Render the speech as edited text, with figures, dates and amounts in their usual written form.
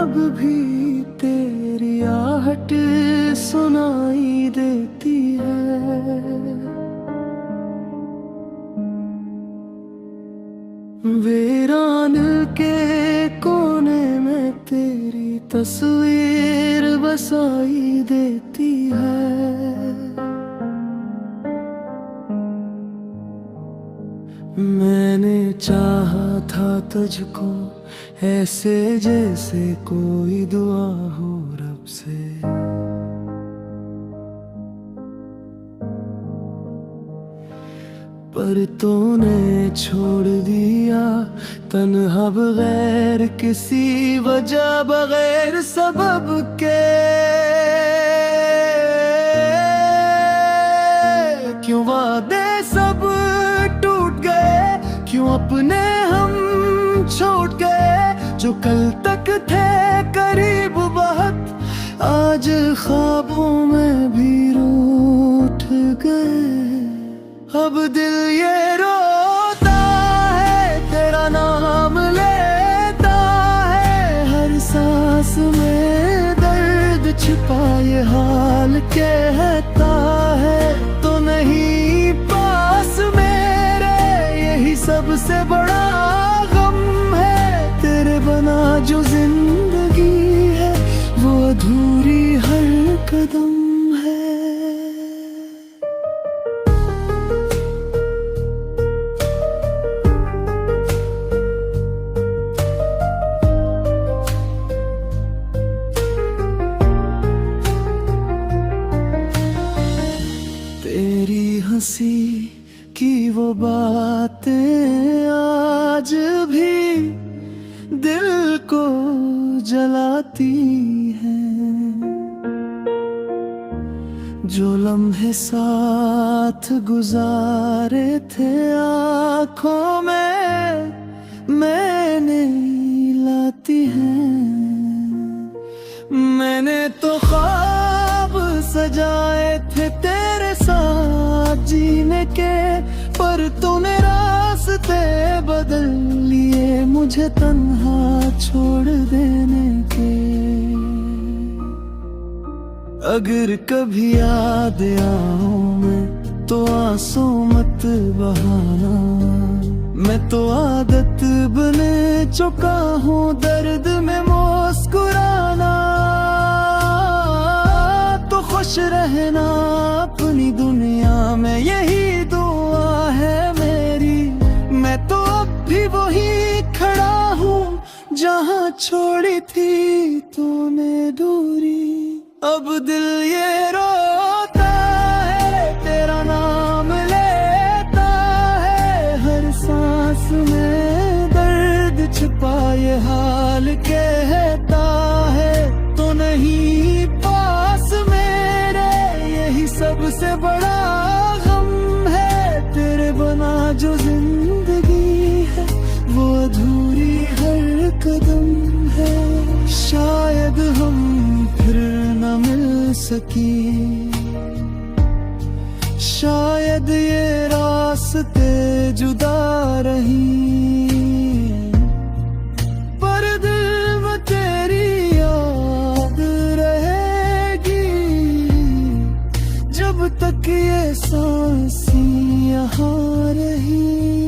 अब भी तेरी आहट सुनाई देती है। वीरान के कोने में तेरी तस्वीर बसाई देती है। मैंने चाहा था तुझको ऐसे जैसे कोई दुआ हो रब से, पर तूने छोड़ दिया तन्हा बगैर किसी वजह, बगैर सबब के। क्यों वादे सब टूट गए, क्यों अपने हम छोड़ गए, जो कल तक थे करीब बहुत, आज ख्वाबों में भी रूठ गए। अब दिल ये रोता है, तेरा नाम लेता है, हर सांस में दर्द छिपा ये हाल कहता है। तो नहीं पास मेरे यही सबसे बड़ा गम है, तेरे बना जो जिंदगी है वो अधूरी हर कदम है। तेरी हंसी की वो बातें आज भी दिल को जलाती हैं, जो लम्हे साथ गुजारे थे आँखों में मैंने लाती हैं। मैंने तो ख्वाब सजाए थे तेरे साथ जीने के, पर तूने रास्ते बदल लिए मुझे तन्हा छोड़ देने के। अगर कभी याद आऊं मैं तो आंसू मत बहाना, मैं तो आदत बने चुका हूँ दर्द में मुस्कुराना। तो खुश रहना अपनी दुनिया में यही दुआ है मेरी, मैं तो अब भी वही खड़ा हूँ जहाँ छोड़ी थी तूने दूरी। अब दिल ये रोता है, तेरा नाम लेता है, हर सांस में दर्द छिपा ये हाल कहता है। तो नहीं पास मेरे यही सबसे बड़ा गम है, तेरे बना जो जिंदगी है वो अधूरी हर कदम है। शायद हम फिर न मिल सकी, शायद ये रास्ते जुदा रही, पर दिल में तेरी याद रहेगी जब तक ये सांसें यहाँ रही।